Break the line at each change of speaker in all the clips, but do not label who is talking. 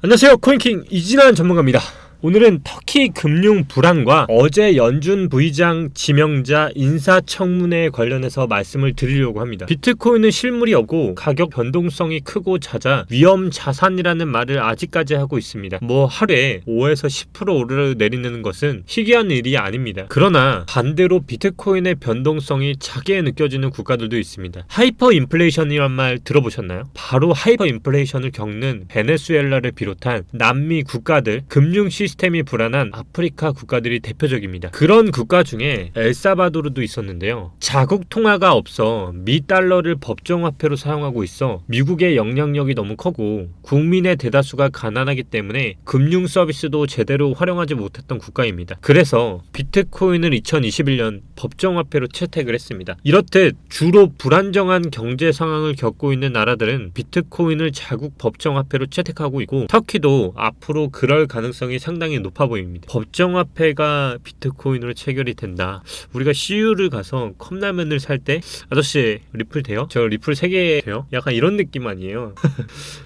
안녕하세요, 코인킹 이진환 전문가입니다. 오늘은 터키 금융 불안과 어제 연준 부의장 지명자 인사청문회에 관련해서 말씀을 드리려고 합니다. 비트코인은 실물이 없고 가격 변동성이 크고 잦아 위험 자산이라는 말을 아직까지 하고 있습니다. 하루에 5에서 10% 오르내리는 것은 희귀한 일이 아닙니다. 그러나 반대로 비트코인의 변동성이 작게 느껴지는 국가들도 있습니다. 하이퍼 인플레이션이란 말 들어보셨나요? 바로 하이퍼 인플레이션을 겪는 베네수엘라를 비롯한 남미 국가들, 금융 시스템이 불안한 아프리카 국가들이 대표적입니다. 그런 국가 중에 엘사바도르도 있었는데요. 자국 통화가 없어 미 달러를 법정화폐로 사용하고 있어 미국의 영향력이 너무 크고 국민의 대다수가 가난하기 때문에 금융 서비스도 제대로 활용하지 못했던 국가입니다. 그래서 비트코인을 2021년 법정화폐로 채택을 했습니다. 이렇듯 주로 불안정한 경제 상황을 겪고 있는 나라들은 비트코인을 자국 법정화폐로 채택하고 있고 터키도 앞으로 그럴 가능성이 상당히 높아 보입니다. 법정화폐가 비트코인으로 체결이 된다. 우리가 CU를 가서 컵라면을 살 때 아저씨 리플 돼요? 저 리플 3개 돼요? 약간 이런 느낌 아니에요?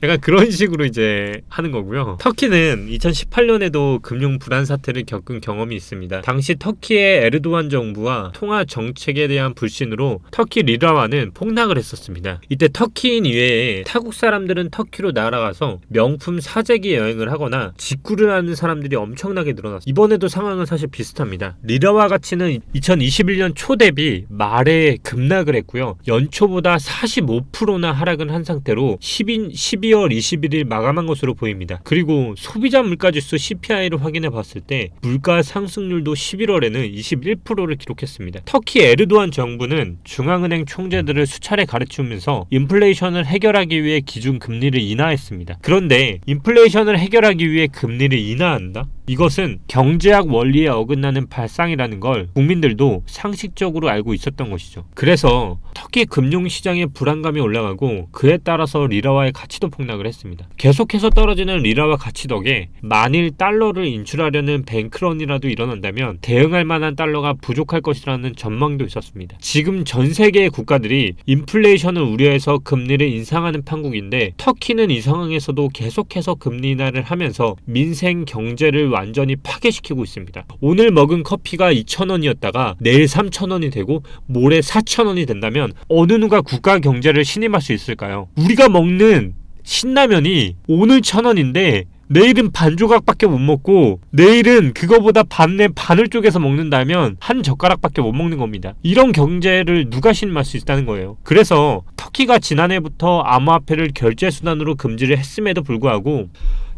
약간 그런 식으로 이제 하는 거고요. 터키는 2018년에도 금융 불안 사태를 겪은 경험이 있습니다. 당시 터키의 에르도안 정부와 통화 정책에 대한 불신으로 터키 리라화는 폭락을 했었습니다. 이때 터키인 이외에 타국 사람들은 터키로 날아가서 명품 사재기 여행을 하거나 직구를 하는 사람들이 엄청나게 늘어났습니다. 이번에도 상황은 사실 비슷합니다. 리라화 가치는 2021년 초 대비 말에 급락을 했고요. 연초보다 45%나 하락은 한 상태로 12월 21일 마감한 것으로 보입니다. 그리고 소비자 물가지수 CPI를 확인해 봤을 때 물가 상승률도 11월에는 21%를 기록했습니다. 터키 에르도안 정부는 중앙은행 총재들을 수차례 가르치면서 인플레이션을 해결하기 위해 기준 금리를 인하했습니다. 그런데 인플레이션을 해결하기 위해 금리를 인하한다? 이것은 경제학 원리에 어긋나는 발상이라는 걸 국민들도 상식적으로 알고 있었던 것이죠. 그래서 터키 금융시장의 불안감이 올라가고 그에 따라서 리라화의 가치도 폭락을 했습니다. 계속해서 떨어지는 리라화 가치 덕에 만일 달러를 인출하려는 뱅크런이라도 일어난다면 대응할 만한 달러가 부족할 것이라는 전망도 있었습니다. 지금 전 세계의 국가들이 인플레이션을 우려해서 금리를 인상하는 판국인데 터키는 이 상황에서도 계속해서 금리 인하를 하면서 민생 경제를 완전히 파괴시키고 있습니다. 오늘 먹은 커피가 2,000원이었다가 내일 3,000원이 되고 모레 4,000원이 된다면 어느 누가 국가 경제를 신임할 수 있을까요? 우리가 먹는 신라면이 오늘 1,000원인데 내일은 반 조각밖에 못 먹고 내일은 그거보다 반을 쪼개서 먹는다면 한 젓가락밖에 못 먹는 겁니다. 이런 경제를 누가 신임할 수 있다는 거예요. 그래서 터키가 지난해부터 암호화폐를 결제 수단으로 금지를 했음에도 불구하고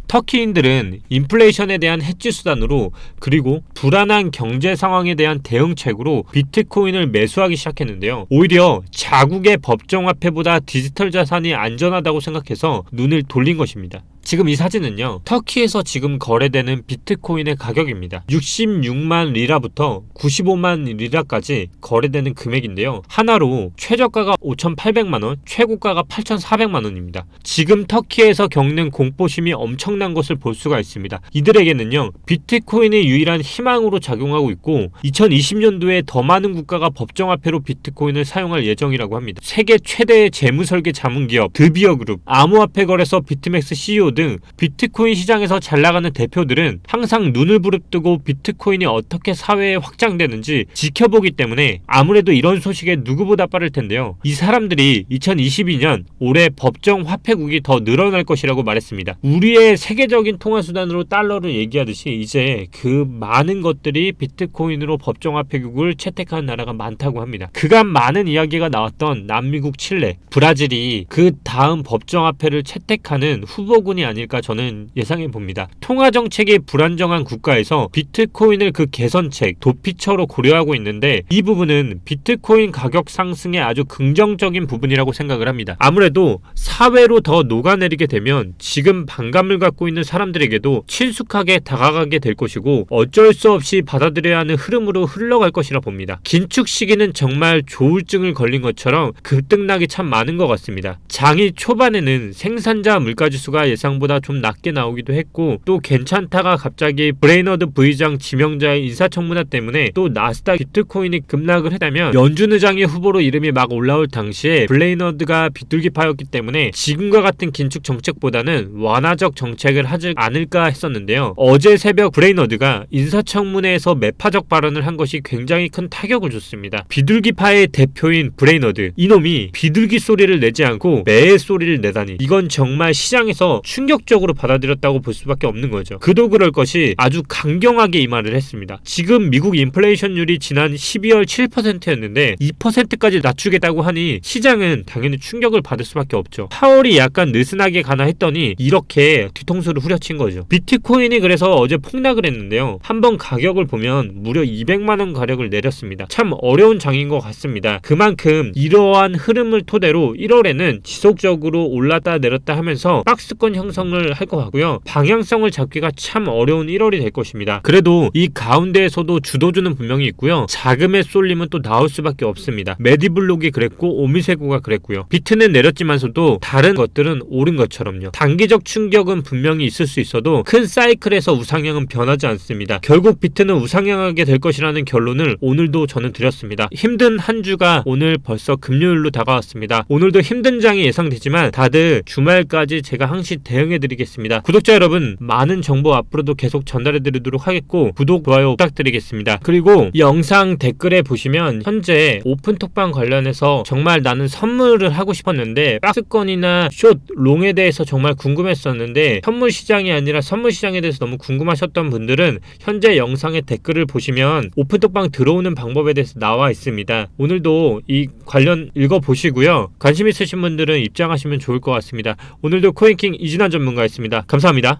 터키인들은 인플레이션에 대한 해지 수단으로 그리고 불안한 경제 상황에 대한 대응책으로 비트코인을 매수하기 시작했는데요. 오히려 자국의 법정화폐보다 디지털 자산이 안전하다고 생각해서 눈을 돌린 것입니다. 지금 이 사진은요, 터키에서 지금 거래되는 비트코인의 가격입니다. 66만 리라부터 95만 리라까지 거래되는 금액인데요. 하나로 최저가가 5,800만원, 최고가가 8,400만원입니다. 지금 터키에서 겪는 공포심이 엄청난 것을 볼 수가 있습니다. 이들에게는요, 비트코인이 유일한 희망으로 작용하고 있고 2020년도에 더 많은 국가가 법정화폐로 비트코인을 사용할 예정이라고 합니다. 세계 최대의 재무설계 자문기업 드비어그룹, 암호화폐 거래소 비트맥스 CEO 등 비트코인 시장에서 잘 나가는 대표들은 항상 눈을 부릅뜨고 비트코인이 어떻게 사회에 확장되는지 지켜보기 때문에 아무래도 이런 소식에 누구보다 빠를 텐데요. 이 사람들이 2022년 올해 법정 화폐국이 더 늘어날 것이라고 말했습니다. 우리의 세계적인 통화수단으로 달러를 얘기하듯이 이제 그 많은 것들이 비트코인으로 법정 화폐국을 채택하는 나라가 많다고 합니다. 그간 많은 이야기가 나왔던 남미국 칠레, 브라질이 그 다음 법정 화폐를 채택하는 후보군이 아닐까 저는 예상해 봅니다. 통화정책이 불안정한 국가에서 비트코인을 그 개선책, 도피처로 고려하고 있는데 이 부분은 비트코인 가격 상승의 아주 긍정적인 부분이라고 생각을 합니다. 아무래도 사회로 더 녹아내리게 되면 지금 반감을 갖고 있는 사람들에게도 친숙하게 다가가게 될 것이고 어쩔 수 없이 받아들여야 하는 흐름으로 흘러갈 것이라 봅니다. 긴축 시기는 정말 조울증을 걸린 것처럼 급등락이 참 많은 것 같습니다. 장이 초반에는 생산자 물가지수가 예상 예상보다 좀 낮게 나오기도 했고, 또 괜찮다가 갑자기 브레이너드 부의장 지명자의 인사청문회 때문에 또 나스닥 비트코인이 급락을 했다면 연준 의장의 후보로 이름이 막 올라올 당시에 브레이너드가 비둘기파였기 때문에 지금과 같은 긴축 정책보다는 완화적 정책을 하지 않을까 했었는데요. 어제 새벽 브레이너드가 인사청문회에서 매파적 발언을 한 것이 굉장히 큰 타격을 줬습니다. 비둘기파의 대표인 브레이너드, 이놈이 비둘기 소리를 내지 않고 매의 소리를 내다니, 이건 정말 시장에서 충격적으로 받아들였다고 볼 수밖에 없는 거죠. 그도 그럴 것이 아주 강경하게 이 말을 했습니다. 지금 미국 인플레이션율이 지난 12월 7%였는데 2%까지 낮추겠다고 하니 시장은 당연히 충격을 받을 수밖에 없죠. 파월이 약간 느슨하게 가나 했더니 이렇게 뒤통수를 후려친 거죠. 비트코인이 그래서 어제 폭락을 했는데요. 한번 가격을 보면 무려 200만원 가격을 내렸습니다. 참 어려운 장인 것 같습니다. 그만큼 이러한 흐름을 토대로 1월에는 지속적으로 올랐다 내렸다 하면서 박스권 형성을 할 것 같고요. 방향성을 잡기가 참 어려운 1월이 될 것입니다. 그래도 이 가운데에서도 주도주는 분명히 있고요. 자금의 쏠림은 또 나올 수밖에 없습니다. 메디블록이 그랬고 오미세고가 그랬고요. 비트는 내렸지만서도 다른 것들은 오른 것처럼요. 단기적 충격은 분명히 있을 수 있어도 큰 사이클에서 우상향은 변하지 않습니다. 결국 비트는 우상향하게 될 것이라는 결론을 오늘도 저는 드렸습니다. 힘든 한 주가 오늘 벌써 금요일로 다가왔습니다. 오늘도 힘든 장이 예상되지만 다들 주말까지 제가 항시 대응해드리겠습니다. 구독자 여러분, 많은 정보 앞으로도 계속 전달해드리도록 하겠고 구독, 좋아요 부탁드리겠습니다. 그리고 영상 댓글에 보시면 현재 오픈톡방 관련해서 정말 나는 선물을 하고 싶었는데 박스권이나 숏, 롱에 대해서 정말 궁금했었는데 선물 시장이 아니라 선물 시장에 대해서 너무 궁금하셨던 분들은 현재 영상의 댓글을 보시면 오픈톡방 들어오는 방법에 대해서 나와 있습니다. 오늘도 이 관련 읽어보시고요. 관심 있으신 분들은 입장하시면 좋을 것 같습니다. 오늘도 코인킹 이진환 전문가였습니다. 감사합니다.